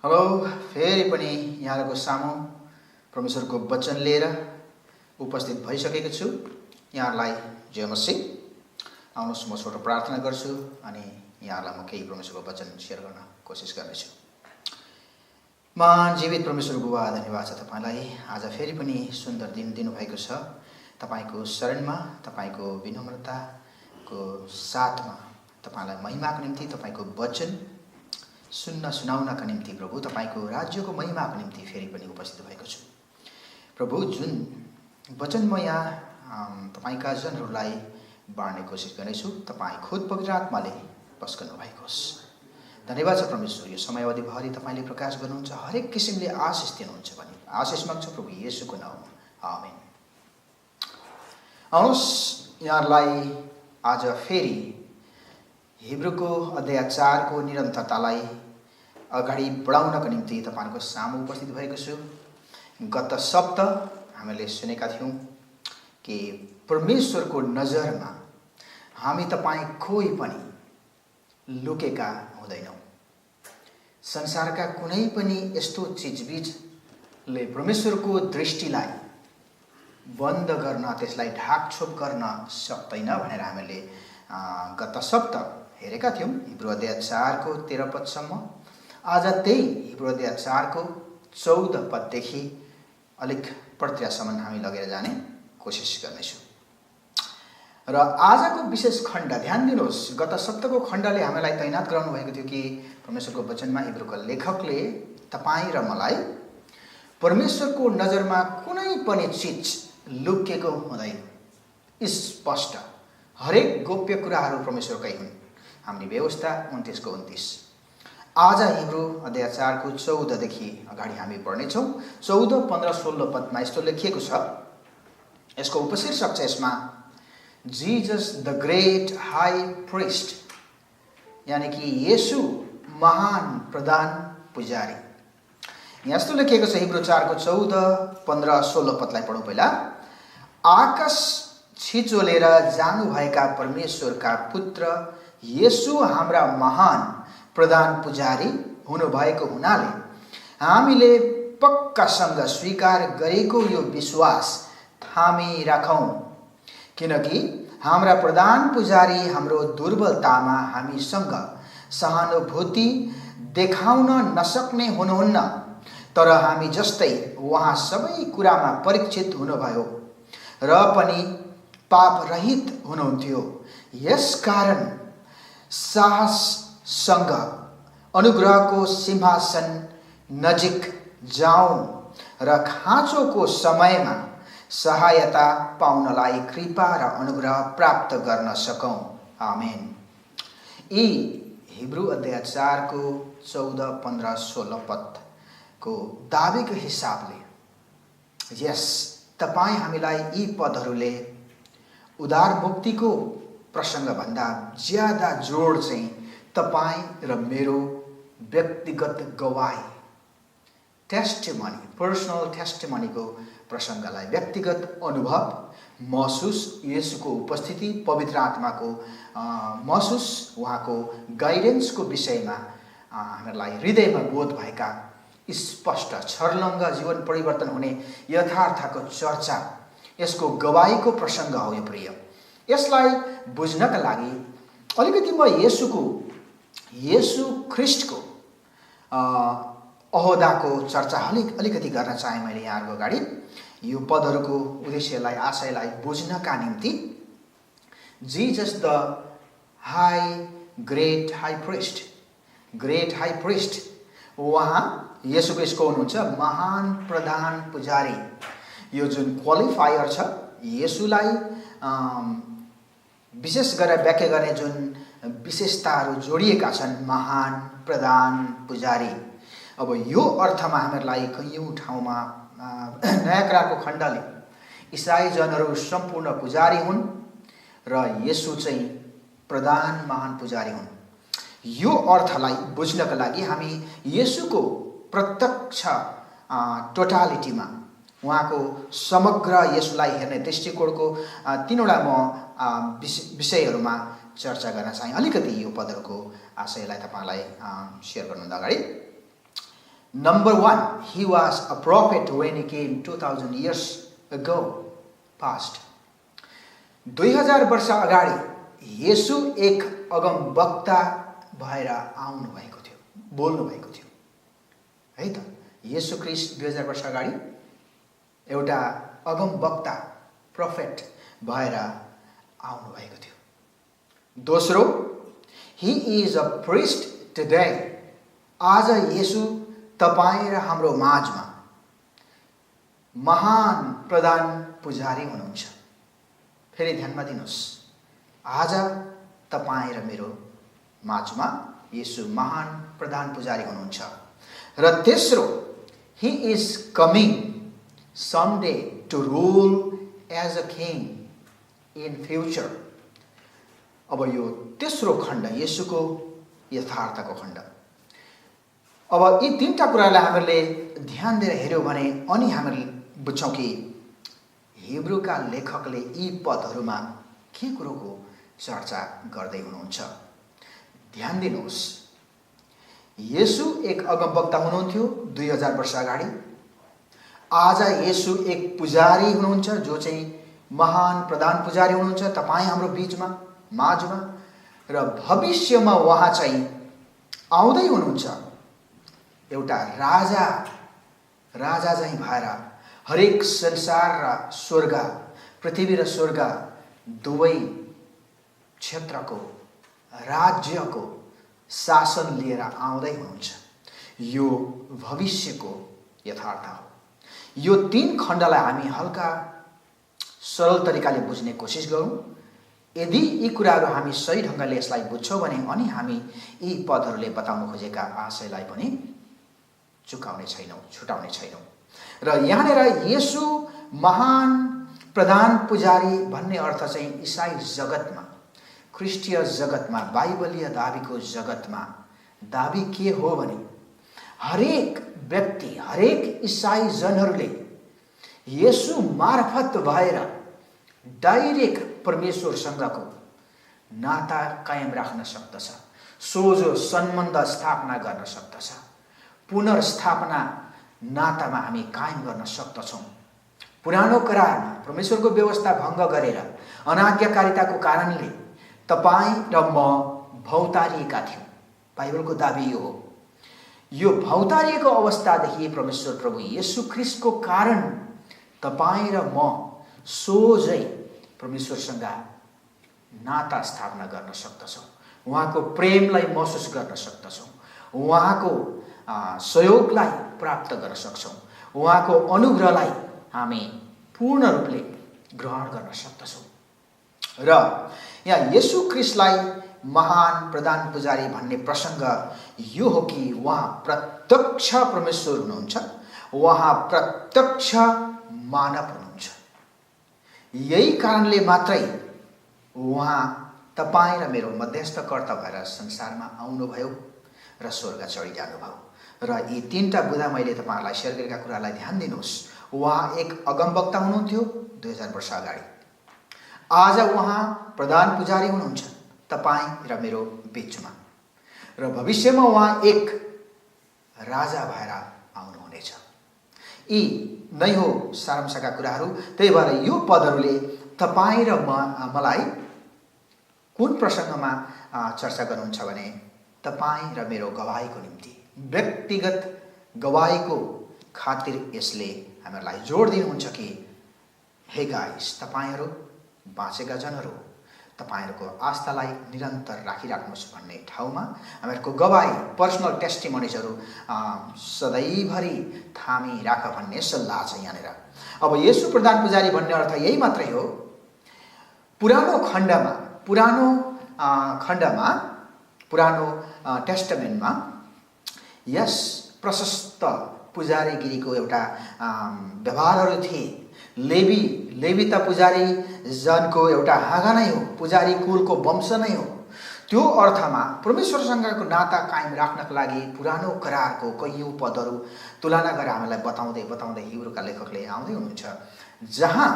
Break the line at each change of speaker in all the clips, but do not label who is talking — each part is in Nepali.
हेलो, फेरि पनि यहाँको सामु परमेश्वरको वचन लिएर उपस्थित भइसकेको छु। यहाँलाई जय मसीह। आउनुहोस्, म छोटो प्रार्थना गर्छु अनि यहाँलाई म केही परमेश्वरको वचन सेयर गर्न कोसिस गर्नेछु। महान जीवित परमेश्वरको बुबा, धन्यवाद छ तपाईलाई। आज फेरि पनि सुन्दर दिन दिनुभएको छ। तपाईको शरणमा, तपाईको विनम्रताको साथमा तपाईलाई महिमाको निम्ति, तपाईको वचन सुन्न सुनाउनका निम्ति प्रभु, तपाईको राज्यको महिमाको निम्ति फेरि पनि उपस्थित भएको छु। प्रभु, जुन वचन म यहाँ तपाईका जनहरूलाई बाँड्ने कोसिस गर्नेछु, तपाईँ खुद पवित्र आत्माले पस्कनु भएको होस्। धन्यवाद छ परमेश्वर, यो समय अवधिभरि तपाईँले प्रकाश गर्नुहुन्छ, हरेक किसिमले आशिष दिनुहुन्छ भने आशिष माग्छु प्रभु येशूको नाममा, आमेन। आउनुहोस्, यहाँलाई आज फेरि हिब्रूको अध्याय 4 को निरन्तरतालाई अगाडि बढाउनको निम्ति तपाईको सामु उपस्थित भएको छु। गत सप्ताह हामीले सुनेका थियौँ कि परमेश्वरको नजरमा हामी तपाईँ कोही पनि लुकेका हुँदैनौँ। संसारका कुनै पनि यस्तो चिजबिजले परमेश्वरको दृष्टिलाई बन्द गर्न, त्यसलाई ढाकछोप गर्न सक्दैन भनेर हामीले गत सप्ताह हेरेका थियौँ। हिब्रू अध्याय 4 को 13 पदसम्म। आज त्यही हिब्रू अध्याय 4 को 14 पददेखि अलिक प्रत्ययसम्म हामी लगेर जाने कोसिस गर्नेछौँ। र आजको विशेष खण्ड ध्यान दिनुहोस्, गत सप्ताहको खण्डले हामीलाई तैनात गराउनु भएको थियो कि परमेश्वरको वचनमा हिब्रूका लेखकले तपाईँ र मलाई परमेश्वरको नजरमा कुनै पनि चिज लुकेको हुँदैन। स्पष्ट हरेक गोप्य कुराहरू परमेश्वरकै हुन्। हामी व्यवस्था 29 को 29। आज हिब्रू अध्याय 4 को 14 देखि अगाडि हामी पढ्नेछौँ। 14, 15, 16 पदमा यस्तो लेखिएको छ। यसको उपशीर्षक छ यसमा Jesus the great high priest, यानी कि येशू महान प्रधान पुजारी। यस्तो लेखिएको छ हिब्रू 4 को 14, 15, 16 पदलाई पढौँ पहिला। आकाश छिचोलेर जानुभएका परमेश्वरका पुत्र येशू हाम्रा महान प्रधान पुजारी हुनुभएको हुनाले हामीले पक्कासँग स्वीकार गरेको यो विश्वास थामी राखौँ, किनकि हाम्रा प्रधान पुजारी हाम्रो दुर्बलतामा हामीसँग सहानुभूति देखाउन नसक्ने हुनुहुन्न, तर हामी जस्तै उहाँ सबै कुरामा परीक्षित हुनुभयो र पनि पाप रहित हुनुहुन्थ्यो। यसकारण साहससँग अनुग्रहको सिंहासन नजिक जाउँ र खाँचोको समयमा सहायता पाउनलाई कृपा र अनुग्रह प्राप्त गर्न सकौँ। आमेन। यी हिब्रू अध्याय 4 को 14, 15, 16 पद को दाबीको हिसाबले यस तपाईँ हामीलाई यी पदहरूले उदार मुक्तिको प्रसङ्गभन्दा ज्यादा जोड चाहिँ तपाईँ र मेरो व्यक्तिगत गवाही, टेस्टिमनी, पर्सनल टेस्टिमनीको प्रसङ्गलाई, व्यक्तिगत अनुभव महसुस, येशूको उपस्थिति, पवित्र आत्माको महसुस, उहाँको गाइडेन्सको विषयमा हामीलाई हृदयमा बोध भएका स्पष्ट छर्लङ्ग जीवन परिवर्तन हुने यथार्थको चर्चा, यसको गवाहीको प्रसङ्ग हो यो प्रिय। यसलाई बुझ्नका लागि अलिकति म येशू ख्रिस्टको अहोदाको चर्चा अलिकति गर्न चाहे मैले यहाँहरूको अगाडि। यो पदहरूको उद्देश्यलाई, आशयलाई बुझ्नका निम्ति Jesus the great high priest, उहाँ येशू ख्रिस्टको हुनुहुन्छ महान प्रधान पुजारी। यो जुन क्वालिफायर छ, येशूलाई विशेष गरेर व्याख्या गर्ने जुन विशेषताहरू जोडिएका छन्, महान प्रधान पुजारी। अब यो अर्थमा हामीहरूलाई कयौँ ठाउँमा नयाँ करारको खण्डले इसाई जनहरू सम्पूर्ण पुजारी हुन् र येशू चाहिँ प्रधान महान पुजारी हुन्। यो अर्थलाई बुझ्नका लागि हामी येशूको प्रत्यक्ष टोटालिटीमा, उहाँको समग्र येशूलाई हेर्ने दृष्टिकोणको तीनवटा म विषयहरूमा चर्चा गर्न चाहे। अलिकति यो पदहरूको आशयलाई तपाईलाई सेयर गर्नुभन्दा अगाडि Number one, he was a prophet when he came 2000 years ago past. 2000 वर्ष अगाडि येशू एक अगम वक्ता भएर आउनु भएको थियो, बोल्नु भएको थियो है त। येशू ख्रीष्ट 2000 वर्ष अगाडि एउटा अगम वक्ता प्रोफेट भएर आउनु भएको थियो। दोस्रो, he is a priest today. आज येशू तपाईं र हाम्रो माझमा महान प्रधान पुजारी हुनुहुन्छ। फेरि ध्यानमा दिनुहोस्, आज तपाईं र मेरो माझमा येशू महान प्रधान पुजारी हुनुहुन्छ। र तेस्रो, he is coming someday to rule as a king in future। अब यो तेस्रो खण्ड येशूको यथार्थको खण्ड। अब यी तीनटा कुरालाई हामीले ध्यान दिएर हेर्यौं भने अनि हामीले बुझ्छौं कि हिब्रूका लेखकले यी पदहरूमा के कुरोको चर्चा गर्दै हुनुहुन्छ। ध्यान दिनुहोस्, येशू एक अगमवक्ता हुनुहुन्थ्यो 2000 वर्ष अगाडि। आज येशू एक पुजारी हुनुहुन्छ जो चाहिँ महान प्रधान पुजारी हुनुहुन्छ तपाईं हाम्रो बीचमा माझमा। र भविष्यमा उहाँ चाहिँ आउँदै हुनुहुन्छ एउटा राजा चाहिँ भएर हरेक संसार र स्वर्ग, पृथ्वी र स्वर्ग दुवै क्षेत्रको राज्यको शासन लिएर आउँदै हुनुहुन्छ। यो भविष्यको यथार्थ हो। यो तीन खण्डलाई हामी हल्का सरल तरिकाले बुझ्ने कोसिस गरौँ। यदि यी कुराहरू हामी सही ढङ्गले यसलाई बुझ्छौँ भने अनि हामी यी पदहरूले बताउन खोजेका आशयलाई पनि चुकाउने छैनौँ, छुटाउने छैनौँ। र यहाँनिर येशू महान प्रधान पुजारी भन्ने अर्थ चाहिँ ईसाई जगतमा, ख्रिस्टीय जगतमा, बाइबलीय दाबीको जगतमा दाबी के हो भने हरेक व्यक्ति, हरेक ईसाई जनहरूले येशू मार्फत भएर डाइरेक्ट परमेश्वरसँगको नाता कायम राख्न सक्दछ, सोझो सम्बन्ध स्थापना गर्न सक्दछ, पुनर्स्थापना नातामा हामी कायम गर्न सक्दछौँ। पुरानो करारमा परमेश्वरको व्यवस्था भङ्ग गरेर अनाज्ञाकारिताको कारणले तपाईँ र म भौतारिएका थियौँ। बाइबलको दाबी यो हो। यो भौतारिएको अवस्थादेखि परमेश्वर प्रभु येशू ख्रीष्टको कारण तपाईँ र म सोझै परमेश्वरसँग नाता स्थापना गर्न सक्दछौँ, उहाँको प्रेमलाई महसुस गर्न सक्दछौँ, उहाँको सहयोगलाई प्राप्त गर्न सक्छौँ, उहाँको अनुग्रहलाई हामी पूर्ण रूपले ग्रहण गर्न सक्दछौँ। र यहाँ येशू ख्रीष्टलाई महान प्रधान पुजारी भन्ने प्रसङ्ग यो हो कि उहाँ प्रत्यक्ष परमेश्वर हुनुहुन्छ, उहाँ प्रत्यक्ष मानव हुनुहुन्छ। यही कारणले मात्रै उहाँ तपाईँ र मेरो मध्यस्थकर्ता भएर संसारमा आउनुभयो र स्वर्ग चढिजानुभयो। र यी तीनटा बुँदा मैले तपाईँहरूलाई सेयर गरेका कुरालाई ध्यान दिनुहोस्। उहाँ एक अगमवक्ता हुनुहुन्थ्यो 2000 वर्ष अगाडि। आज उहाँ प्रधान पुजारी हुनुहुन्छ तपाईँ र मेरो बीचमा। र भविष्यमा उहाँ एक राजा भएर आउनुहुनेछ। यी नै हो सारांशका कुराहरू। त्यही भएर यो पदहरूले तपाईँ र मलाई कुन प्रसङ्गमा चर्चा गर्नुहुन्छ भने तपाईँ र मेरो गवाहीको निम्ति, व्यक्तिगत गवाहीको खातिर यसले हामीलाई जोड दिनुहुन्छ कि हे गाइस, तपाईँहरू बाँचेका जनहरू, तपाईँहरूको आस्थालाई निरन्तर राखिराख्नुहोस् भन्ने ठाउँमा हामीहरूको गवाही, पर्सनल टेस्टिमोनिजहरू सधैँभरि थामी राख भन्ने सल्लाह छ यहाँनिर। अब येशू प्रधान पुजारी भन्ने अर्थ यही मात्रै हो। पुरानो टेस्टामेन्टमा यस प्रशस्त पुजारीगिरीको एउटा व्यवहारहरू थिए। लेवीता पुजारी जनको एउटा हाँगा नै हो, पुजारी कुलको वंश नै हो। त्यो अर्थमा परमेश्वरसँगको नाता कायम राख्नका लागि पुरानो करारको कैयौं पदहरू तुलना गरेर हामीलाई बताउँदै हिब्रूका लेखकले आउँदै हुनुहुन्छ, जहाँ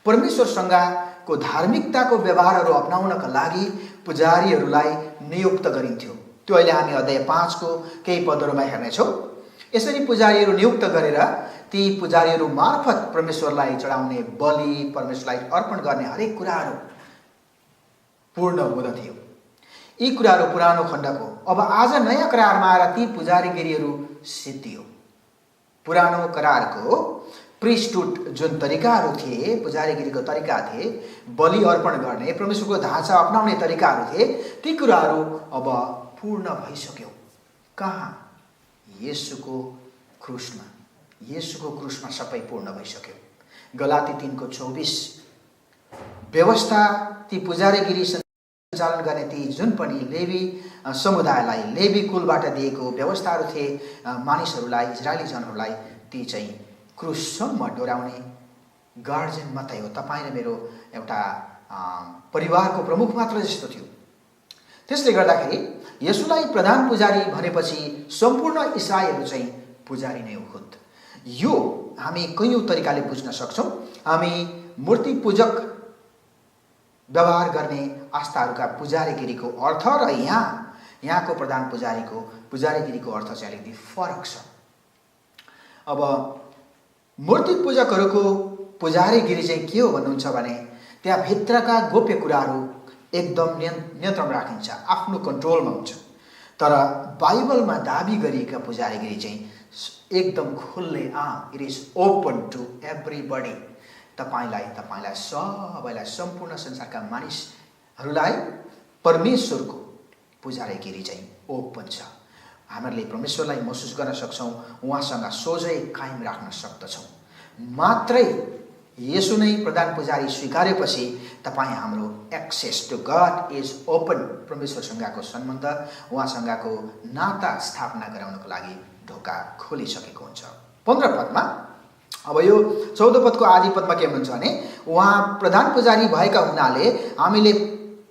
परमेश्वरसँगको धार्मिकताको व्यवहारहरू अपनाउनका लागि पुजारीहरूलाई नियुक्त गरिन्थ्यो। त्यो अहिले हामी अध्याय 5 को केही पदहरूमा हेर्नेछौँ। यसरी पुजारीहरू नियुक्त गरेर ती पुजारीहरू मार्फत परमेश्वरलाई चढाउने बलि, परमेश्वरलाई अर्पण गर्ने हरेक कुराहरू पूर्ण हुँदथ्यो। यी कुराहरू पुरानो खण्डको। अब आज नयाँ करारमा आएर ती पुजारीगिरीहरू सिद्धियो। पुरानो करारको प्रिस्टहुड जुन तरिकाहरू थिए, पुजारीगिरीको तरिका थिए, बलि अर्पण गर्ने, परमेश्वरको ढाँचा अपनाउने तरिकाहरू थिए, ती कुराहरू अब पूर्ण भइसक्यो। कहाँ? येशूको क्रुसमा। येशूको क्रुसमा सबै पूर्ण भइसक्यो। गलाती 3:24 व्यवस्था ती पुजारीगिरी सञ्चालन गर्ने ती जुन पनि लेवी समुदायलाई, लेवी कुलबाट दिएको व्यवस्थाहरू थिए मानिसहरूलाई, इजरायली जनहरूलाई, ती चाहिँ क्रुससम्म डोराउने गार्जियन मात्रै हो। तपाईँ र मेरो एउटा परिवारको प्रमुख मात्र जस्तो थियो। त्यसले गर्दाखेरि येशूलाई प्रधान पुजारी भनेपछि सम्पूर्ण इसाईहरू चाहिँ पुजारी नै हो खुद। यो हामी कयौं तरिकाले बुझ्न सक्छौं। हामी मूर्ति पूजक व्यवहार गर्ने आस्थाहरूका पुजारीगिरीको अर्थ र यहाँको प्रधान पुजारीगिरीको अर्थ चाहिँ अलिकति फरक छ। अब मूर्ति पूजकहरूको पुजारीगिरी चाहिँ के हो भन्नुहुन्छ भने त्यहाँ भित्रका गोप्य कुराहरू एकदम नियन्त्रण राखिन्छ, आफ्नो कन्ट्रोलमा हुन्छ। तर बाइबलमा दाबी गरिएका पुजारीगिरी चाहिँ एकदम खुल्ले आम, it is open to everybody. तपाईँलाई सबैलाई, सम्पूर्ण संसारका मानिसहरूलाई परमेश्वरको पुजारीगिरी चाहिँ ओपन छ। हामीले परमेश्वरलाई महसुस गर्न सक्छौँ, उहाँसँग सोझै कायम राख्न सक्दछौँ। मात्रै येशू नै प्रधान पुजारी स्वीकारेपछि तपाईँ हाम्रो access to God is open. परमेश्वरसँगको सम्बन्ध, उहाँसँगको नाता स्थापना गराउनको लागि ढोका खोलिसकेको हुन्छ। 15 पदमा, अब यो 14 पदको आदि पदमा के भन्छ भने उहाँ प्रधान पुजारी भएका हुनाले हामीले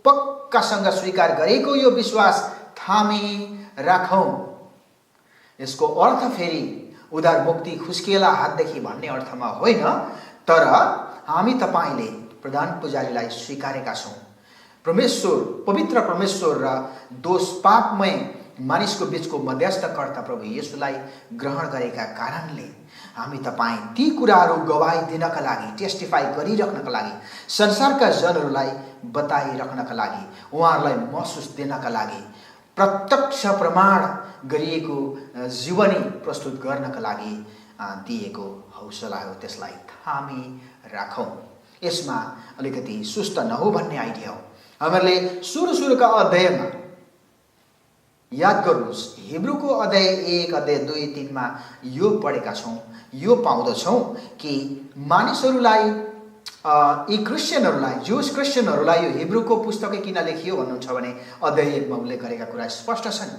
पक्कासँग स्वीकार गरेको यो विश्वास थामी राखौं। यसको अर्थ फेरि उदार मुक्ति खुस्किएला हातदेखि भन्ने अर्थमा होइन, तर हामी तपाईले प्रधान पुजारीलाई स्वीकारेका छौं। परमेश्वर, पवित्र परमेश्वर र दोष पापमय मानिसको बीचको मध्यस्थकर्ता प्रभु येशूलाई ग्रहण गरेका कारणले हामी तपाईं ती कुराहरू गवाही दिनका लागि, टेस्टिफाई गरिराख्नका लागि, संसारका जनहरूलाई बताइराख्नका लागि, उहाँहरूलाई महसुस दिनका लागि, प्रत्यक्ष प्रमाण गरिएको जीवनी प्रस्तुत गर्नका लागि दिएको हौसला हो। त्यसलाई थामी राखौं। यसमा अलिकति सुस्त नहो भन्ने आइडिया हो। हामीले सुरुका अध्यायमा याद गर्नुहोस्, हिब्रूको अध्याय 1, अध्याय 2, 3 मा यो पढेका छौं, यो पाउँदछौं कि मानिसहरूलाई, यी क्रिस्चियनहरूलाई, जुस क्रिस्चियनहरूलाई यो हिब्रूको पुस्तकै किन लेखियो भन्नुहुन्छ भने अध्याय 1 मा उल्लेख गरेका कुरा स्पष्ट छन्।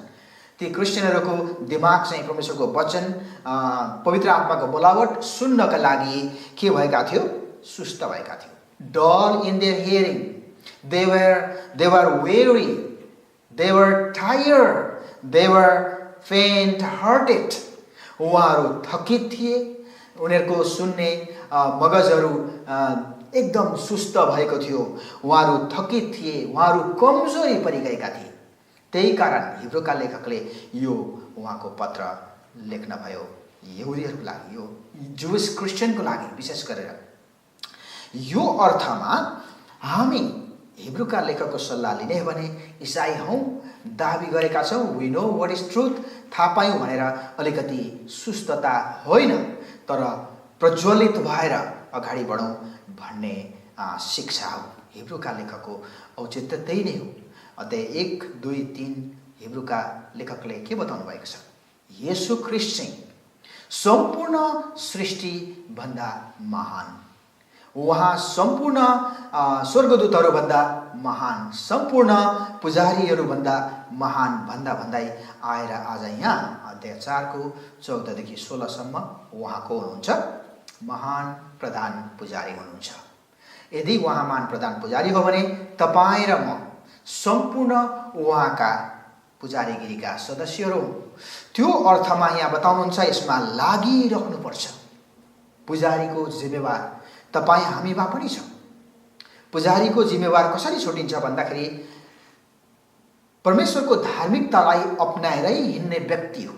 ती क्रिस्चियनहरूको दिमाग चाहिँ परमेश्वरको वचन, पवित्र आत्माको बोलावट सुन्नका लागि के भएका थियो? सुस्त भएका थियो। dull in their hearing, they were weary, they were tired, they were faint hearted. उहाँहरू थकित थिए, उनीहरूको सुन्ने मगजहरू एकदम सुस्त भएको थियो, उहाँहरू थकित थिए, उहाँहरू कमजोरी परिगएका थिए। त्यही कारण हिब्रूका लेखकले यो उहाँको पत्र लेख्न भयो यहुदीहरूको लागि, यो जुइस क्रिस्चियनको लागि विशेष गरेर। यो अर्थमा हामी हिब्रूका लेखकको सल्लाह लिने हो भने इसाई हौं, दाबी गरेका छौं, we know what is truth, थाहा पायौं भनेर अलिकति सुस्तता होइन, तर प्रज्वलित भएर अगाडि बढौं भन्ने शिक्षा हो। हिब्रूका लेखकको औचित्य त्यही नै हो। अध्याय 1, 2, 3 हिब्रूका लेखकले के बताउनु भएको छ? येशू ख्रीष्ट चाहिँ सम्पूर्ण सृष्टि भन्दा महान, उहाँ सम्पूर्ण स्वर्गदूतहरू भन्दा महान, सम्पूर्ण पुजारीहरू भन्दा महान भन्दै आएर आज यहाँ अध्याय 4 को 14 देखि 16 सम्म उहाँको हुनुहुन्छ महान प्रधान पुजारी हुनुहुन्छ। यदि उहाँ महान प्रधान पुजारी हो भने तपाईं र म सम्पूर्ण उहाँका पुजारीगिरीका सदस्यहरू, त्यो अर्थमा यहाँ बताउनुहुन्छ यसमा लागिराख्नुपर्छ। पुजारीको जिम्मेवार तपाईं हामीमा पनि छ। पुजारीको जिम्मेवार कसरी छुटिन्छ भन्दाखेरि परमेश्वरको धार्मिकतालाई अपनाएरै हिँड्ने व्यक्ति हो।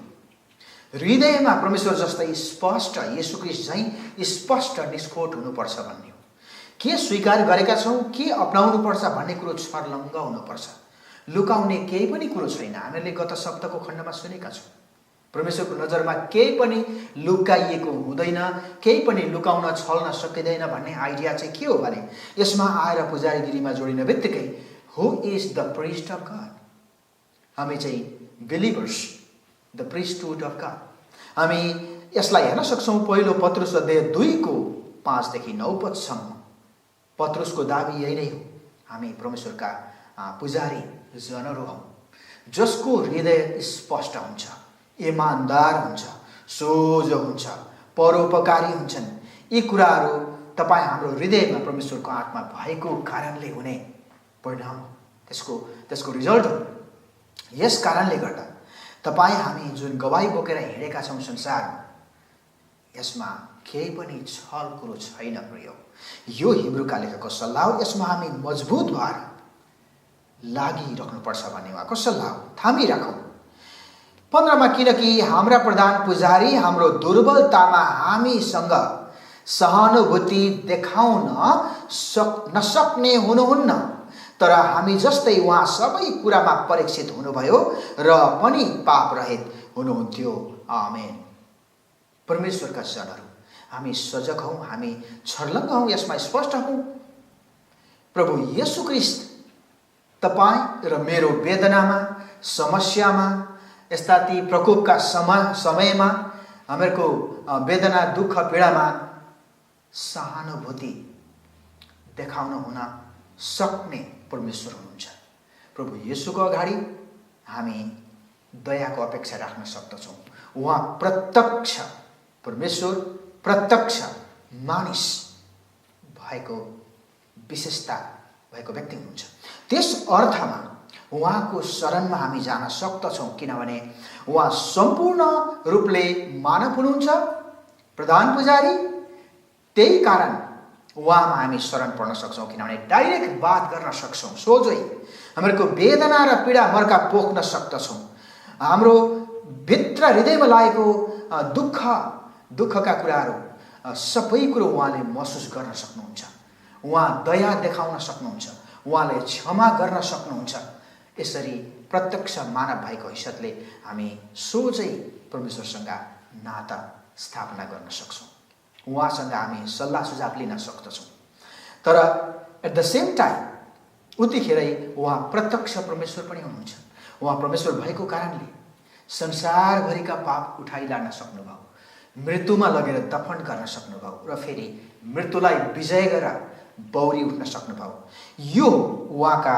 हृदयमा परमेश्वर जस्तै स्पष्ट, येशू ख्रीष्ट झैँ स्पष्ट निष्कोट हुनुपर्छ भन्ने हो। के स्वीकार गरेका छौँ, के अपनाउनुपर्छ भन्ने कुरो छर्लङ्ग हुनुपर्छ। लुकाउने केही पनि कुरो छैन। हामीले गत सप्ताहको खण्डमा सुनेका छौँ, परमेश्वरको नजरमा केही पनि लुकाइएको हुँदैन, केही पनि लुकाउन छल्न सकिँदैन भन्ने आइडिया चाहिँ के हो भने, यसमा आएर पुजारीगिरीमा जोडिने बित्तिकै who is the priest of God, हामी चाहिँ believers, the priesthood of God. हामी यसलाई हेर्न सक्छौँ पहिलो पत्रुस अध्याय 2 5 देखि 9 पदसम्म। पत्रुसको दाबी यही नै हो, हामी परमेश्वरका पुजारी जनहरू हौँ, जसको हृदय स्पष्ट हुन्छ, इमानदार हुन्छ, सोझो हुन्छ, परोपकारी हुन्छन्। यी कुराहरू तपाईँ हाम्रो हृदयमा परमेश्वरको आत्मा भएको कारणले हुने परिणाम हो, त्यसको रिजल्ट हो। यस कारणले गर्दा तपाईँ हामी जुन गवाई बोकेर हिँडेका छौँ संसारमा, यसमा केही पनि छल कुरो छैन प्रिय। यो हिब्रूका लेखकको सल्लाह हो। यसमा हामी मजबुत भएर लागिराख्नुपर्छ भन्ने उहाँको सल्लाह हो। थामिराखौँ। 15मा, किनकि हाम्रा प्रधान पुजारी हाम्रो दुर्बलतामा हामीसँग सहानुभूति देखाउन नसक्ने हुनुहुन्न, तर हामी जस्तै उहाँ सबै कुरामा परीक्षित हुनुभयो र पनि पाप रहित हुनुहुन्थ्यो। आमेन। परमेश्वरका जनहरू हामी सजग हौँ, हामी छर्लङ्ग हौँ, यसमा स्पष्ट हौँ। प्रभु येशू ख्रीष्ट तपाईँ र मेरो वेदनामा, समस्यामा, यस्ता ती प्रकोपका समयमा, हामीहरूको वेदना, दुःख, पीडामा सहानुभूति देखाउन हुन सक्ने परमेश्वर हुनुहुन्छ। प्रभु येशूको अगाडि हामी दयाको अपेक्षा राख्न सक्दछौँ। उहाँ प्रत्यक्ष परमेश्वर, प्रत्यक्ष मानिस भएको विशेषता भएको व्यक्ति हुनुहुन्छ। त्यस अर्थमा उहाँको शरणमा हामी जान सक्दछौँ, किनभने उहाँ सम्पूर्ण रूपले मानव हुनुहुन्छ, प्रधान पुजारी। त्यही कारण उहाँमा हामी शरण पर्न सक्छौँ, किनभने डाइरेक्ट बात गर्न सक्छौँ, सोझै हामीहरूको वेदना र पीडा मर्का पोख्न सक्दछौँ। हाम्रो भित्र हृदयमा लागेको दुःखका कुराहरू सबै कुरो उहाँले महसुस गर्न सक्नुहुन्छ। उहाँ दया देखाउन सक्नुहुन्छ, उहाँले क्षमा गर्न सक्नुहुन्छ। यसरी प्रत्यक्ष मानव भएको हैसियतले हामी सोझै परमेश्वरसँग नाता स्थापना गर्न सक्छौँ। उहाँसँग हामी सल्लाह सुझाव लिन सक्दछौँ। तर एट द सेम टाइम उतिखेरै उहाँ प्रत्यक्ष परमेश्वर पनि हुनुहुन्छ। उहाँ परमेश्वर भएको कारणले संसारभरिका पाप उठाइलान सक्नुभयो, मृत्युमा लगेर दफन गर्न सक्नुभयो र फेरि मृत्युलाई विजय गरेर बौरी उठ्न सक्नुभयो। यो उहाँका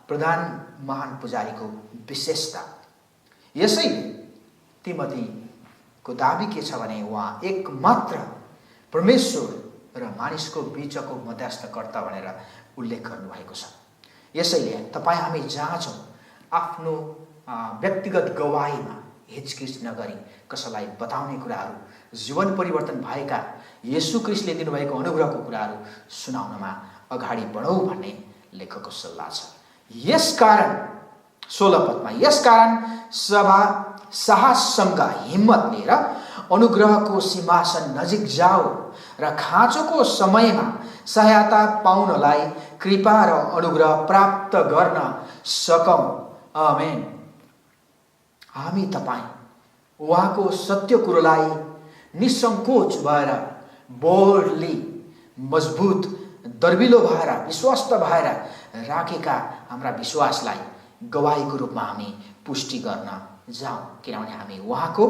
प्रधान महान पुजारीको विशेषता। यसैले तिमोथीको दाबी के छ भने उहाँ एकमात्र परमेश्वर र मानिसको बीचको मध्यस्थकर्ता भनेर उल्लेख गर्नुभएको छ। यसैले तपाईँ हामी जहाँ छौँ, आफ्नो व्यक्तिगत गवाहीमा हिचकिच नगरी कसैलाई बताउने कुराहरू, जीवन परिवर्तन भएका येशू ख्रीष्टले दिनुभएको अनुग्रहको कुराहरू सुनाउनमा अगाडि बढौँ भन्ने लेखकको सल्लाह छ। यसकारण 16 पदमा, यसकारण साहससँग हिम्मत लिएर अनुग्रहको सिंहासन नजिक जाऊ र खाँचोको समयमा सहायता पाउनलाई कृपा र अनुग्रह प्राप्त गर्न सकौँ। आमेन। हामी तपाईँ उहाँको सत्य कुरोलाई निसङ्कोच भएर, बोल्डली, मजबुत, दर्बिलो भएर, विश्वस्त भएर राखेका हाम्रा विश्वासलाई गवाहीको रूपमा हामी पुष्टि गर्न जाउँ, किनभने हामी उहाँको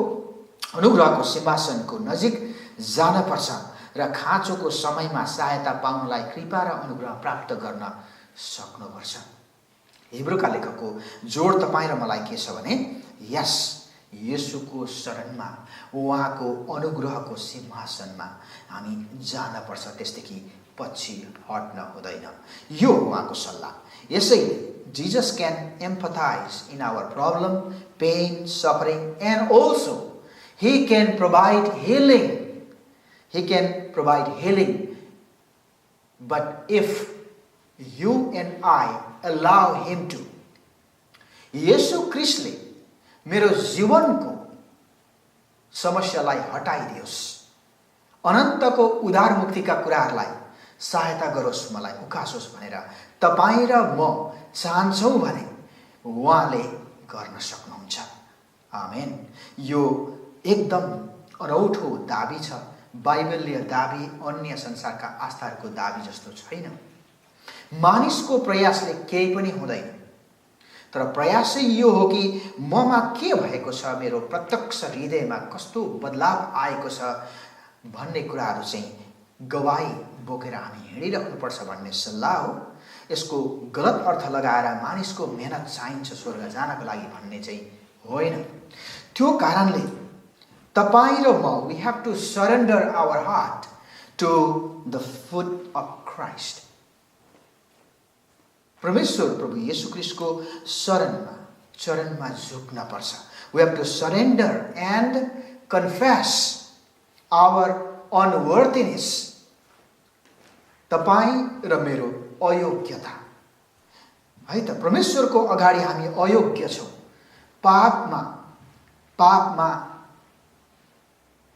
अनुग्रहको सिंहासनको नजिक जानपर्छ र खाँचोको समयमा सहायता पाउनलाई कृपा र अनुग्रह प्राप्त गर्न सक्नुपर्छ। हिब्रूका लेखकको जोड तपाईँ र मलाई के छ भने, यस येशूको शरणमा, उहाँको अनुग्रहको सिंहासनमा हामी जानपर्छ, त्यसदेखि पछि हट्न हुँदैन। यो उहाँको सल्लाह। यसैले Jesus can empathize in our problem, pain, suffering, and also He can provide healing. He can provide healing. But if you and I allow Him to, येशू ख्रीष्टले मेरो जीवनको समस्यालाई हटाइदियोस्। अनन्तको उद्धार मुक्तिका कुराहरूलाई सहायता गरोस्, मलाई उकासोस् भनेर तपाईँ र म चाहन्छौँ भने उहाँले गर्न सक्नुहुन्छ। आमेन। यो एकदम अनौठो दाबी छ। बाइबलीय दाबी अन्य संसारका आस्थाहरूको दाबी जस्तो छैन। मानिसको प्रयासले केही पनि हुँदैन, तर प्रयास चाहिँ यो हो कि ममा के भएको छ, मेरो प्रत्यक्ष हृदयमा कस्तो बदलाव आएको छ भन्ने कुराहरू चाहिँ गवाही बोकेर हामी हिँडिराख्नुपर्छ भन्ने सल्लाह हो। यसको गलत अर्थ लगाएर मानिसको मेहनत चाहिन्छ स्वर्ग जानको लागि भन्ने चाहिँ होइन। त्यो कारणले तपाईँ र म, we have to surrender our heart to the foot of Christ. परमेश्वर प्रभु येशू ख्रीष्टको चरणमा झुक्न पर्छ। We have to surrender and confess our unworthiness. तपाईँ र मेरो अयोग्यता है त, परमेश्वरको अगाडि हामी अयोग्य छौँ। पापमा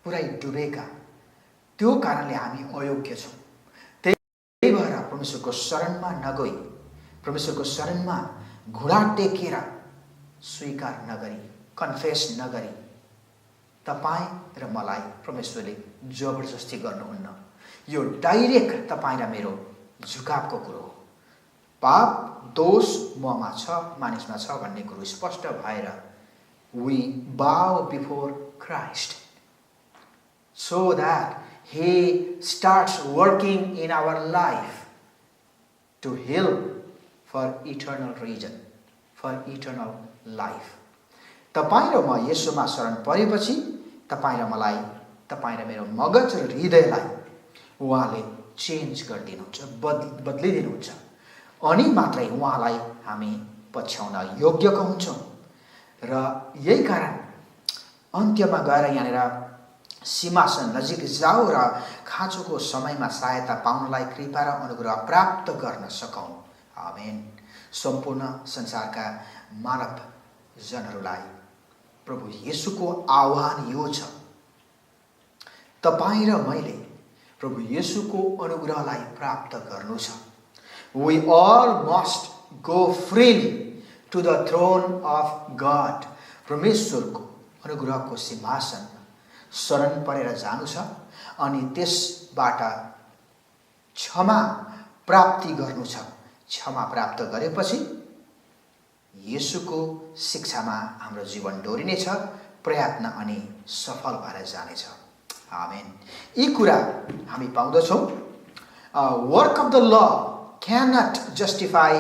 पुरै डुबेका, त्यो कारणले हामी अयोग्य छौँ। त्यही भएर परमेश्वरको शरणमा नगई, परमेश्वरको शरणमा घुँडा टेकेर स्वीकार नगरी, कन्फेस नगरी तपाईँ र मलाई परमेश्वरले जबरजस्ती गर्नुहुन्न। यो डाइरेक्ट तपाईँ र मेरो झुकावको कुरो हो। पाप दोष ममा छ, मानिसमा छ भन्ने कुरो स्पष्ट भएर we bow before Christ so that He starts working in our life to heal for eternal reason, for eternal life. तपाईँ र म येशूमा शरण परेपछि तपाईँ र मलाई, तपाईँ र मेरो मगज र हृदयलाई उहाँले चेन्ज गरिदिनुहुन्छ, बदलिदिनुहुन्छ। अनि मात्रै उहाँलाई हामी पछ्याउन योग्यको हुन्छौँ। र यही कारण अन्त्यमा गएर यहाँनिर सिंहासन नजिक जाऊ र खाँचोको समयमा सहायता पाउनलाई कृपा र अनुग्रह प्राप्त गर्न सकौँ। आमेन। सम्पूर्ण संसारका मानव जनहरूलाई प्रभु येशूको आह्वान यो छ, तपाईँ र मैले प्रभु येशूको अनुग्रहलाई प्राप्त गर्नु छ। We all must go freely to the throne of God. परमेश्वरको अनुग्रहको सिंहासन शरण परेर जानु छ अनि त्यसबाट क्षमा प्राप्ति गर्नु छ। क्षमा प्राप्त गरेपछि येशूको शिक्षामा हाम्रो जीवन डोरिनेछ, प्रयत्न अनि सफल भएर जानेछ। आमेन। यी कुरा हामी पाउँदछौँ। Work of the law cannot justify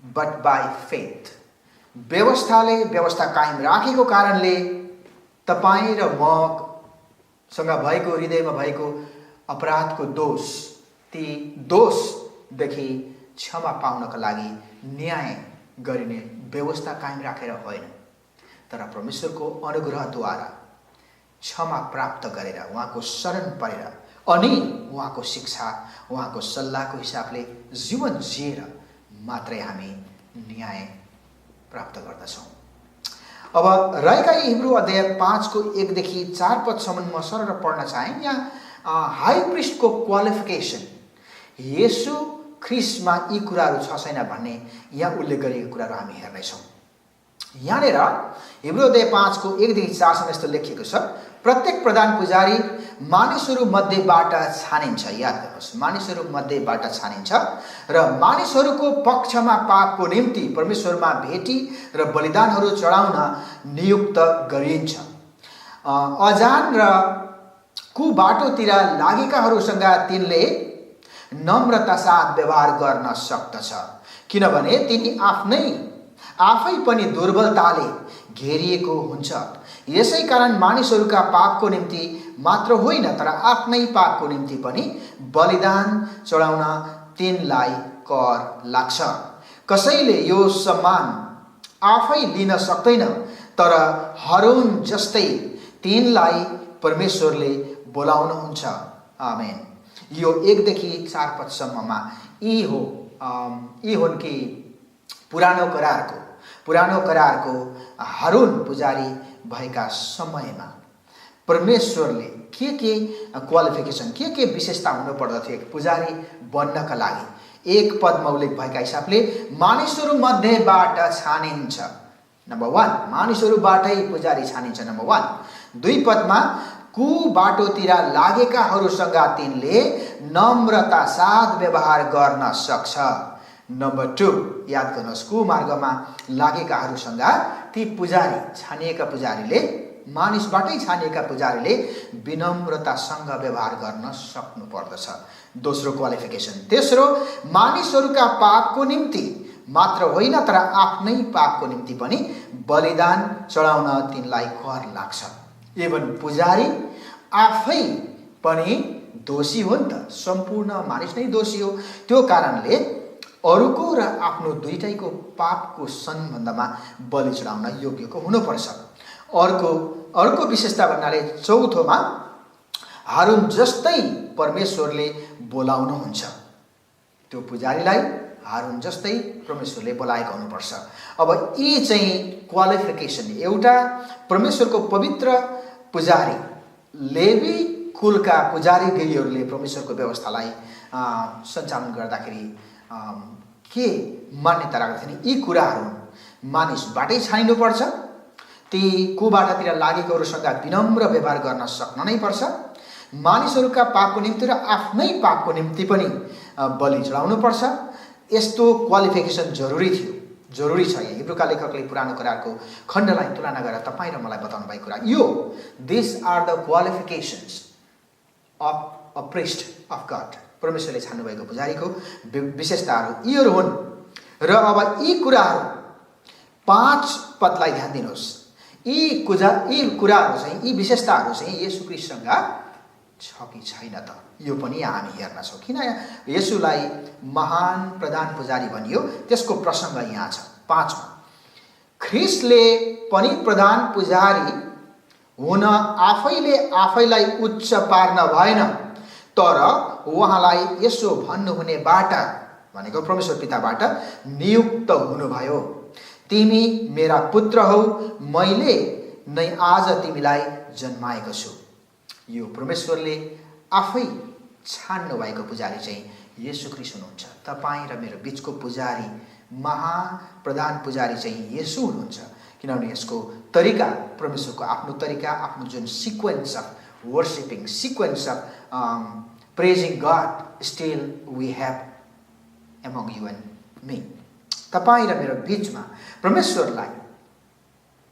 but by faith. व्यवस्था कायम राखेको कारणले तपाईँ र मसँग भएको, हृदयमा भएको अपराधको दोष, ती दोषदेखि क्षमा पाउनका लागि न्याय गरिने व्यवस्था कायम राखेर होइन, तर परमेश्वरको अनुग्रहद्वारा क्षमा प्राप्त गरेर, उहाँको शरण परेर अनि उहाँको शिक्षा, उहाँको सल्लाहको हिसाबले जीवन जिएर मात्रै हामी न्याय प्राप्त गर्दछौँ। अब रहेका हिब्रू अध्याय 5 को 1 देखि 4 पदसम्म म सरर पढ्न चाहे। यहाँ हाई प्रिस्टको क्वालिफिकेसन, येशू ख्रीष्टमा यी कुराहरू छ छैन भन्ने यहाँ उल्लेख गरिएको कुराहरू हामी हेर्नेछौँ। यहाँनिर हिब्रू अध्याय 5 को 1 देखि 4 सम्म यस्तो लेखिएको छ, प्रत्येक प्रधान पुजारी मानिसहरू मध्येबाट छानिन्छ। याद गर्नुहोस्, मानिसहरू मध्येबाट छानिन्छ र मानिसहरूको पक्षमा पापको निम्ति परमेश्वरमा भेटी र बलिदानहरू चढाउन नियुक्त गरिन्छ। अजान र कुबाटोतिर लागेकाहरूसँग तिनले नम्रता साथ व्यवहार गर्न सक्दछ, किनभने तिनी आफै पनि दुर्बलताले घेरिएको हुन्छ। यसै कारण मानिसहरूका पापको निम्ति मात्र होइन, तर आफ्नै पापको निम्ति पनि बलिदान चढाउन तिनलाई कर लाग्छ। कसैले यो सम्मान आफै लिन सक्दैन, तर हारून जस्तै तिनलाई परमेश्वरले बोलाउनुहुन्छ। आमेन। यो 1 देखि 4 पदसम्ममा यी हुन् कि पुरानो करारको हारून पुजारी भएका समयमा परमेश्वरले के क्वालिफिकेसन के विशेषता हुनुपर्दथ्यो एक पुजारी बन्नका लागि। एक पदमा उल्लेख भएका हिसाबले मानिसहरू मध्येबाट छानिन्छ, नम्बर 1 मानिसहरूबाटै पुजारी छानिन्छ, नम्बर 1। 2 पदमा कुबाटोतिर लागेकाहरूसँग तिनले नम्रता साथ व्यवहार गर्न सक्छ, नम्बर 2 याद गर्नुहोस्, कुमार्गमा लागेकाहरूसँग ती पुजारी छानिएका पुजारीले मानिसबाटै छानिएका पुजारीले विनम्रतासँग व्यवहार गर्न सक्नु पर्दछ। दोस्रो क्वालिफिकेसन। तेस्रो मानिसहरूका पापको निम्ति मात्र होइन तर आफ्नै पापको निम्ति पनि बलिदान चढाउन तिनलाई कर लाग्छ। एवं पुजारी आफै पनि दोषी हो नि त, सम्पूर्ण मानिस नै दोषी हो। त्यो कारणले अरूको र आफ्नो दुईटैको पापको सम्बन्धमा बलि चढाउन योग्यको हुनुपर्छ। अर्को विशेषता भन्नाले चौथोमा हारुन जस्तै परमेश्वरले बोलाउनुहुन्छ। त्यो पुजारीलाई हारुन जस्तै परमेश्वरले बोलाएको हुनुपर्छ। अब यी चाहिँ क्वालिफिकेसन, एउटा परमेश्वरको पवित्र पुजारी, लेवी कुलका पुजारी गिरीहरूले परमेश्वरको व्यवस्थालाई सञ्चालन गर्दाखेरि के मान्यता राख्दछन्, यी कुराहरू मानिसबाटै छानिनुपर्छ, ती कुबाटातिर लागेकोहरूसँग विनम्र व्यवहार गर्न सक्न नै पर्छ, मानिसहरूका पापको निम्ति र आफ्नै पापको निम्ति पनि बलि चढाउनु पर्छ। यस्तो क्वालिफिकेसन जरुरी छ। हिब्रूका लेखकले पुरानो करारको खण्डलाई तुलना गरेर तपाईँ र मलाई बताउनु भएको कुरा यो, this are the qualifications of a priest of God. परमेश्वरले छान्नुभएको पुजारीको विशेषताहरू यीहरू हुन्। र अब यी कुराहरू 5 पदलाई ध्यान दिनुहोस्। यी कुराहरू चाहिँ, यी विशेषताहरू चाहिँ येशू ख्रीष्टसँग छ कि छैन त, यो पनि हामी हेर्नेछौँ। किन येशूलाई महान प्रधान पुजारी भनियो, त्यसको प्रसङ्ग यहाँ छ। 5मा ख्रीष्टले पनि प्रधान पुजारी हुन आफैले आफैलाई उच्च पार्न भएन, तर उहाँलाई यसो भन्नुहुनेबाट भनेको परमेश्वर पिताबाट नियुक्त हुनुभयो, तिमी मेरा पुत्र हौ, मैले नै आज तिमीलाई जन्माएको छु। यो परमेश्वरले आफै छान्नु भएको पुजारी चाहिँ येशू ख्रीष्ट हुनुहुन्छ। तपाईँ र मेरो बिचको पुजारी, महाप्रधान पुजारी चाहिँ येशू हुनुहुन्छ। किनभने यसको तरिका, परमेश्वरको आफ्नो तरिका, आफ्नो जुन sequence of worshipping, sequence of praising God, still we have among you and me. तपाईँ र मेरो बिचमा परमेश्वरलाई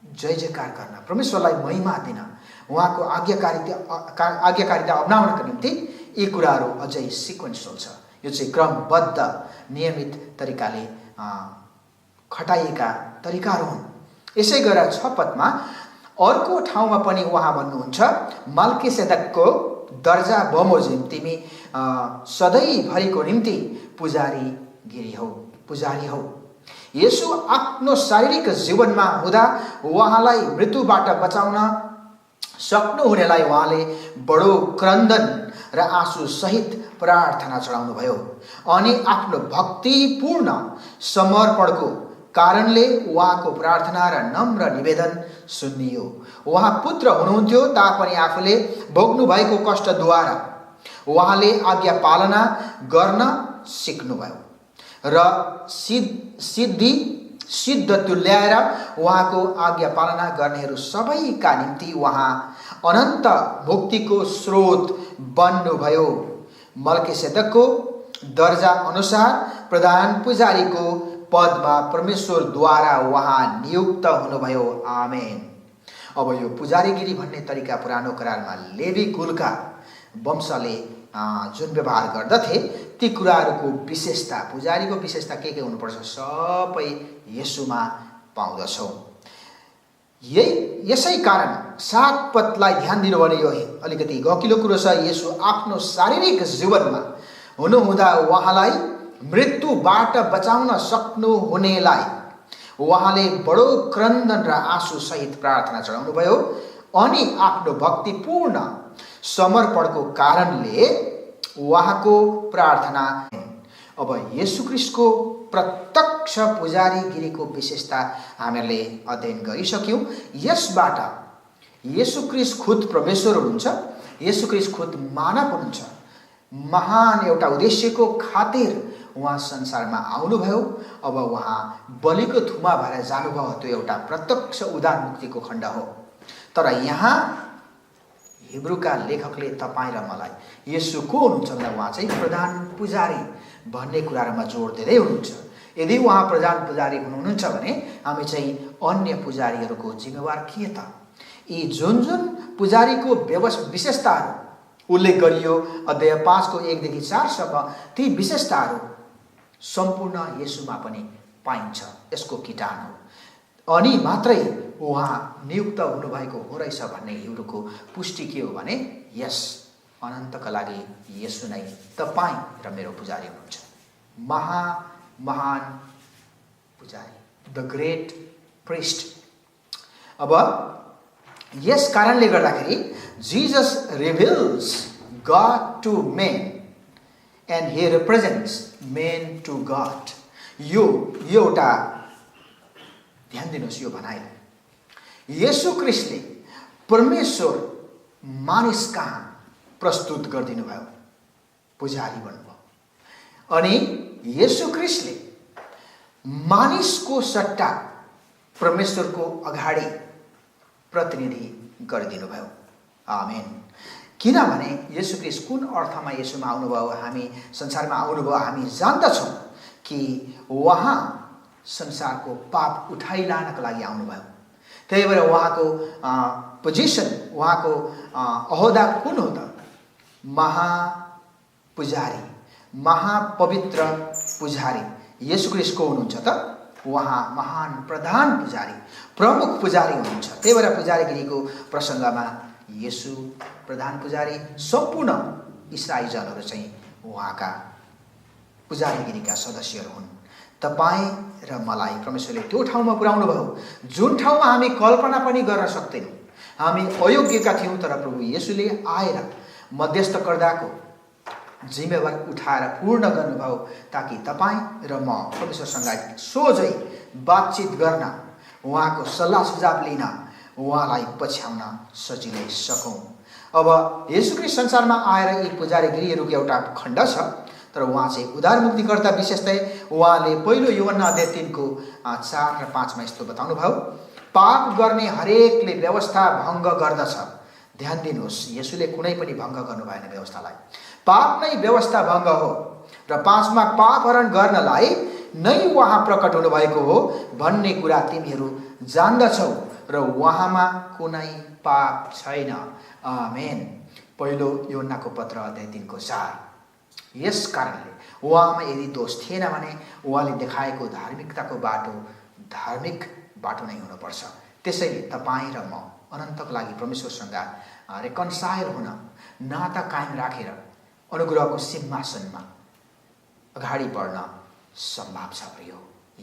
जय जयकार गर्न, परमेश्वरलाई महिमा दिन, उहाँको आज्ञाकारिता अपनाउनका निम्ति यी कुराहरू अझै सिक्वेन्सुअल छ। यो चाहिँ क्रमबद्ध नियमित तरिकाले खटाइएका तरिकाहरू हुन्। यसै गरेर 6 पदमा अर्को ठाउँमा पनि उहाँ भन्नुहुन्छ, मल्कीसेदकको दर्जा बमोजिम तिमी सधैँभरिको निम्ति पुजारी हौ। येशू आफ्नो शारीरिक जीवनमा हुँदा उहाँलाई मृत्युबाट बचाउन सक्नुहुनेलाई उहाँले बडो क्रन्दन र आँसु सहित प्रार्थना चढाउनु भयो, अनि आफ्नो भक्तिपूर्ण समर्पणको कारणले उहाँको प्रार्थना र नम्र निवेदन सुनियो। उहाँ पुत्र हुनुहुन्थ्यो तापनि आफूले भोग्नु भएको कष्टद्वारा उहाँले आज्ञा पालना गर्न सिक्नुभयो र सिद्ध तुल्याएर उहाँको आज्ञा पालना गर्नेहरू सबैका निम्ति उहाँ अनन्त मुक्तिको स्रोत बन्नुभयो। मल्कीसेदकको दर्जा अनुसार प्रधान पुजारीको पदमा परमेश्वरद्वारा उहाँ नियुक्त हुनुभयो। आमेन। अब यो पुजारीगिरी भन्ने तरिका पुरानो करारमा लेवी कुलका वंशले जुन व्यवहार गर्दथे ती कुराहरूको विशेषता, पुजारीको विशेषता के हुनुपर्छ सबै येशूमा पाउँदछौँ। यसै कारण 7 पदलाई ध्यान दिनु भने यो अलिकति गकिलो कुरो छ। येशू आफ्नो शारीरिक जीवनमा हुनुहुँदा उहाँलाई मृत्युबाट बचाउन सक्नुहुनेलाई उहाँले बडो क्रन्दन र आँसु सहित प्रार्थना चढाउनु भयो, अनि आफ्नो भक्तिपूर्ण समर्पणको कारणले उहाँको प्रार्थना। अब येशू ख्रीष्टको प्रत्यक्ष पुजारीगिरीको विशेषता हामीले अध्ययन गरिसक्यौँ। यसबाट येशू ख्रीष्ट खुद परमेश्वर हुनुहुन्छ, येशू ख्रीष्ट खुद मानव हुनुहुन्छ। महान एउटा उद्देश्यको खातिर उहाँ संसारमा आउनुभयो। अब उहाँ बलिको थुमा भएर जानुभयो। त्यो एउटा प्रत्यक्ष उद्धार मुक्तिको खण्ड हो। तर यहाँ हिब्रूका लेखकले तपाईँ र मलाई येशू को हुनुहुन्छ भन्दा उहाँ चाहिँ प्रधान पुजारी भन्ने कुरामा जोड दिँदै हुनुहुन्छ। यदि उहाँ प्रधान पुजारी हुनुहुन्छ भने हामी चाहिँ अन्य पुजारीहरूको जिम्मेवार के त? यी जुन जुन पुजारीको विशेषताहरू उल्लेख गरियो अध्याय 5 को 1 देखि 4 सम्म, ती विशेषताहरू सम्पूर्ण येशूमा पनि पाइन्छ। यसको किटान हो। अनि मात्रै उहाँ नियुक्त हुनुभएको हो रहेछ भन्ने हिब्रूको पुष्टि के हो भने यस अनन्तका लागि येशू नै तपाईँ र मेरो पुजारी हुनुहुन्छ। महान पुजारी, द ग्रेट प्रिस्ट। अब यस कारणले गर्दाखेरि Jesus reveals God to men and he represents men to God. यो एउटा ध्यान दिनुहोस् यो भनाइ। येशू ख्रीष्टले परमेश्वर मानिस कहाँ प्रस्तुत गरिदिनु भयो, पुजारी बन्नुभयो। अनि येशू ख्रीष्टले मानिसको सट्टा परमेश्वरको अगाडि प्रतिनिधि गरिदिनु भयो। आमेन। किनभने येशू ख्रीष्ट कुन अर्थमा येशूमा आउनुभयो, हामी संसारमा आउनुभयो, हामी जान्दछौँ कि उहाँ संसारको पाप उठाइलानका लागि आउनुभयो। त्यही भएर उहाँको पोजिसन, उहाँको अहोदा कुन हो त? महापुजारी, महापवित्र पुजारी येशू ख्रीष्ट को हुनुहुन्छ त? उहाँ महान प्रधान पुजारी, प्रमुख पुजारी हुनुहुन्छ। त्यही भएर पुजारीगिरीको प्रसङ्गमा येशू प्रधान पुजारी, सम्पूर्ण इस्राएली जनहरू चाहिँ उहाँका पुजारीगिरीका सदस्यहरू हुन्। तपाईँ र मलाई परमेश्वरले त्यो ठाउँमा पुर्याउनु भयो जुन ठाउँमा हामी कल्पना पनि गर्न सक्दैनौँ। हामी अयोग्यका थियौँ, तर प्रभु येशूले आएर मध्यस्थकर्ताको जिम्मेवार उठाएर पूर्ण गर्नुभयो ताकि तपाईँ र म परमेश्वरसँग सोझै बातचित गर्न, उहाँको सल्लाह सुझाव लिन, उहाँलाई पछ्याउन सजिलै सकौँ। अब येशू ख्रीष्ट संसारमा आएर यी पुजारीगिरीहरूको एउटा खण्ड छ, तर उहाँ चाहिँ उद्धार मुक्तिकर्ता। विशेषतै उहाँले पहिलो यूहन्ना अध्याय 3 को 4 र 5 मा यस्तो बताउनु भयो, पाप गर्ने हरेकले व्यवस्था भङ्ग गर्दछ। ध्यान दिनुहोस्, येशूले कुनै पनि भङ्ग गर्नु भएन व्यवस्थालाई। पाप नै व्यवस्था भङ्ग हो र 5 मा पाप हरण गर्नलाई नै उहाँ प्रकट हुनुभएको हो भन्ने कुरा तिमीहरू जान्दछौ र उहाँमा कुनै पाप छैन। आमेन। पहिलो यूहन्नाको पत्र अध्याय 3 को 4। यस कारणले उहाँमा यदि दोष थिएन भने उहाँले देखाएको धार्मिकताको बाटो धार्मिक बाटो नै हुनुपर्छ। त्यसैले तपाईँ र म अनन्तको लागि परमेश्वरसँग रेकन्साइल हुन, नाता कायम राखेर अनुग्रहको सिंहासनमा अगाडि बढ्न सम्भव छ। प्रिय,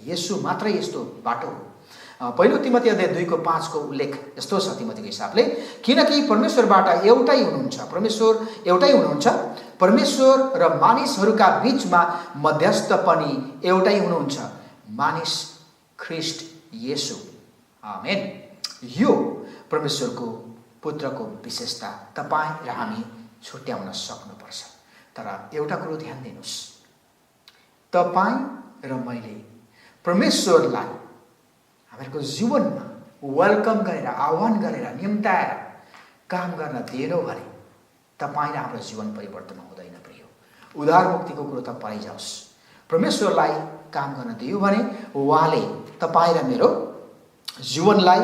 येशू मात्रै यस्तो बाटो हो। पहिलो तिमोथी अध्याय 2 को 5 को उल्लेख यस्तो छ तिमोथीको हिसाबले, किनकि परमेश्वरबाट एउटै हुनुहुन्छ, परमेश्वर एउटै हुनुहुन्छ, परमेश्वर र मानिसहरूका बीचमा मध्यस्थ पनि एउटै हुनुहुन्छ, मानिस ख्रीष्ट येशू। आमेन। यो परमेश्वरको पुत्रको विशेषता तपाईँ र हामी छुट्याउन सक्नुपर्छ। तर एउटा कुरो ध्यान दिनुहोस्, तपाईँ र मैले परमेश्वरलाई हामीहरूको जीवनमा वेलकम गरेर, आह्वान गरेर, निम्ताएर काम गर्न दिएनौँ भने तपाईँ र हाम्रो जीवन परिवर्तन हुँदैन। प्रिय, उद्धार मुक्तिको कुरो त परै जाओस्, परमेश्वरलाई काम गर्न दियो भने उहाँले तपाईँ र मेरो जीवनलाई,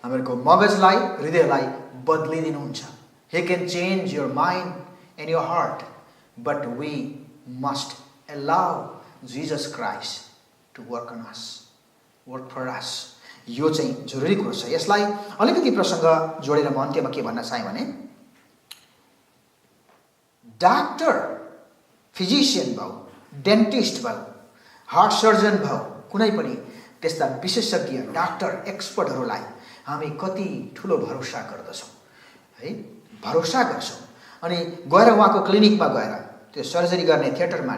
हामीहरूको मगजलाई, हृदयलाई बदलिदिनुहुन्छ। He can change your mind and your heart, but we must allow Jesus Christ to work on us, work for us. यो चाहिँ जरुरी कुरो छ। यसलाई अलिकति प्रसङ्ग जोडेर म अन्त्यमा के भन्न चाहे भने, डाक्टर, फिजिशियन भयो, डेन्टिस्ट भयो, हार्ट सर्जन भयो, कुनै पनि त्यस्ता विशेषज्ञ डाक्टर, एक्सपर्टहरूलाई हामी कति ठुलो भरोसा गर्दछौँ है, भरोसा गर्छौँ। अनि गएर उहाँको क्लिनिकमा गएर, त्यो सर्जरी गर्ने थिएटरमा,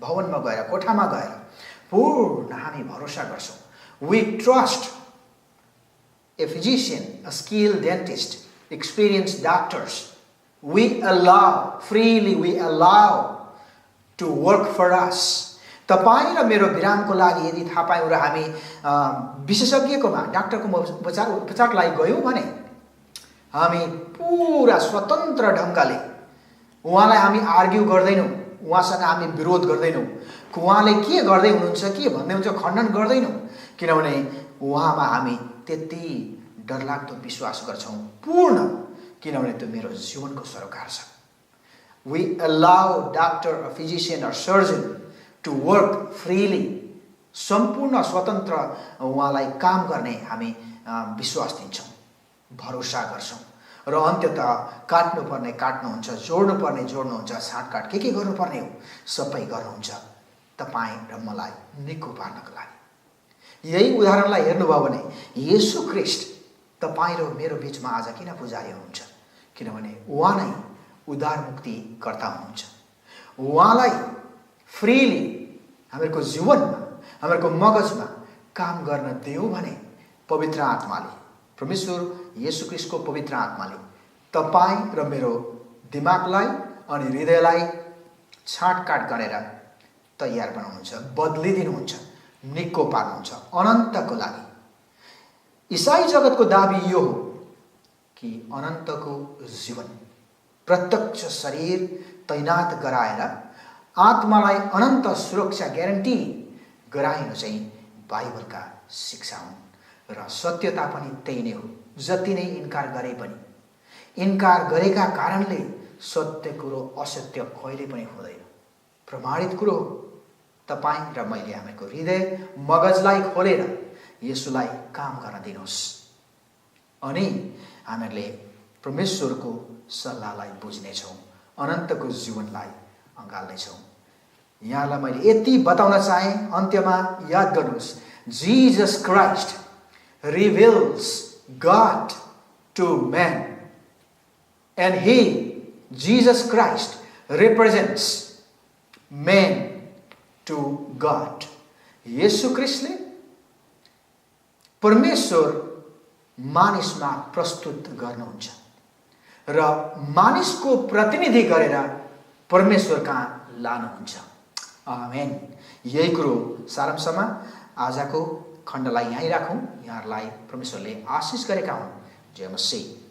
भवनमा गएर, कोठामा गएर पूर्ण हामी भरोसा गर्छौँ। We trust a physician, a skilled dentist experienced doctors, we allow to work for us. तपाईं र मेरो विरामको लागि यदि थाहा पायौँ र हामी विशेषज्ञकोमा डाक्टरको उपचारको लागि गयौँ भने हामी पुरा स्वतन्त्र ढङ्गले उहाँलाई हामी आर्ग्यु गर्दैनौँ, उहाँसँग हामी विरोध गर्दैनौँ, उहाँले के गर्दै हुनुहुन्छ के भन्दै हुन्छ खण्डन गर्दैनौँ, किनभने उहाँमा हामी त्यति डरलाग्दो विश्वास गर्छौँ पूर्ण, किनभने त्यो मेरो जीवनको सरोकार छ। We allow doctor, a physician or surgeon to work freely. सम्पूर्ण स्वतन्त्र उहाँलाई काम गर्ने हामी विश्वास दिन्छौँ, भरोसा गर्छौँ र अन्ततः काट्नुपर्ने काट्नुहुन्छ, जोड्नुपर्ने जोड्नुहुन्छ, छाँटकाट के गर्नुपर्ने हो सबै गर्नुहुन्छ तपाईँ र मलाई निको पार्नको लागि। यही उदाहरणलाई हेर्नुभयो भने येशू ख्रीष्ट तपाईँ र मेरो बीचमा आज किन पुजारी हुनुहुन्छ? किनभने उहाँ नै उद्धार मुक्तिकर्ता हुनुहुन्छ। उहाँलाई फ्रीली हामीहरूको जीवनमा हामीहरूको मगजमा काम गर्न दियौँ भने पवित्र आत्माले, परमेश्वर येशू ख्रीष्टको पवित्र आत्माले तपाईँ र मेरो दिमागलाई अनि हृदयलाई छाँटकाट गरेर तयार बनाउनुहुन्छ, बदलिदिनुहुन्छ, निको पार्नुहुन्छ अनन्तको लागि। ईसाई जगतको दाबी यो हो कि अनन्तको जीवन, प्रत्यक्ष शरीर तैनात गराएर आत्मालाई अनन्त सुरक्षा ग्यारेन्टी गराइनु चाहिँ बाइबलका शिक्षा हुन् र सत्यता पनि त्यही नै हो। जति नै इन्कार गरे पनि, इन्कार गरेका कारणले सत्य कुरो असत्य कहिले पनि हुँदैन, प्रमाणित कुरो हो। तपाईँ र मैले हामीहरूको हृदय मगजलाई खोलेर यसुलाई काम गर्न दिनुहोस् अनि हामीहरूले परमेश्वरको सल्लाहलाई बुझ्नेछौँ, अनन्तको जीवनलाई अँगाल्नेछौँ। यहाँलाई मैले यति बताउन चाहेँ, अन्त्यमा याद गर्नुहोस्, Jesus Christ reveals God to man and Jesus Christ represents man to God. येशू ख्रीष्टले परमेश्वर मानिसमा प्रस्तुत गर्नुहुन्छ र मानिसको प्रतिनिधि गरेर परमेश्वर कहाँ लानुहुन्छ। आमेन। यही कुरो सारांशमा आजको खण्डलाई यहीँ राखौँ। यहाँहरूलाई परमेश्वरले आशिष गरेका हुन्। जय मसीह।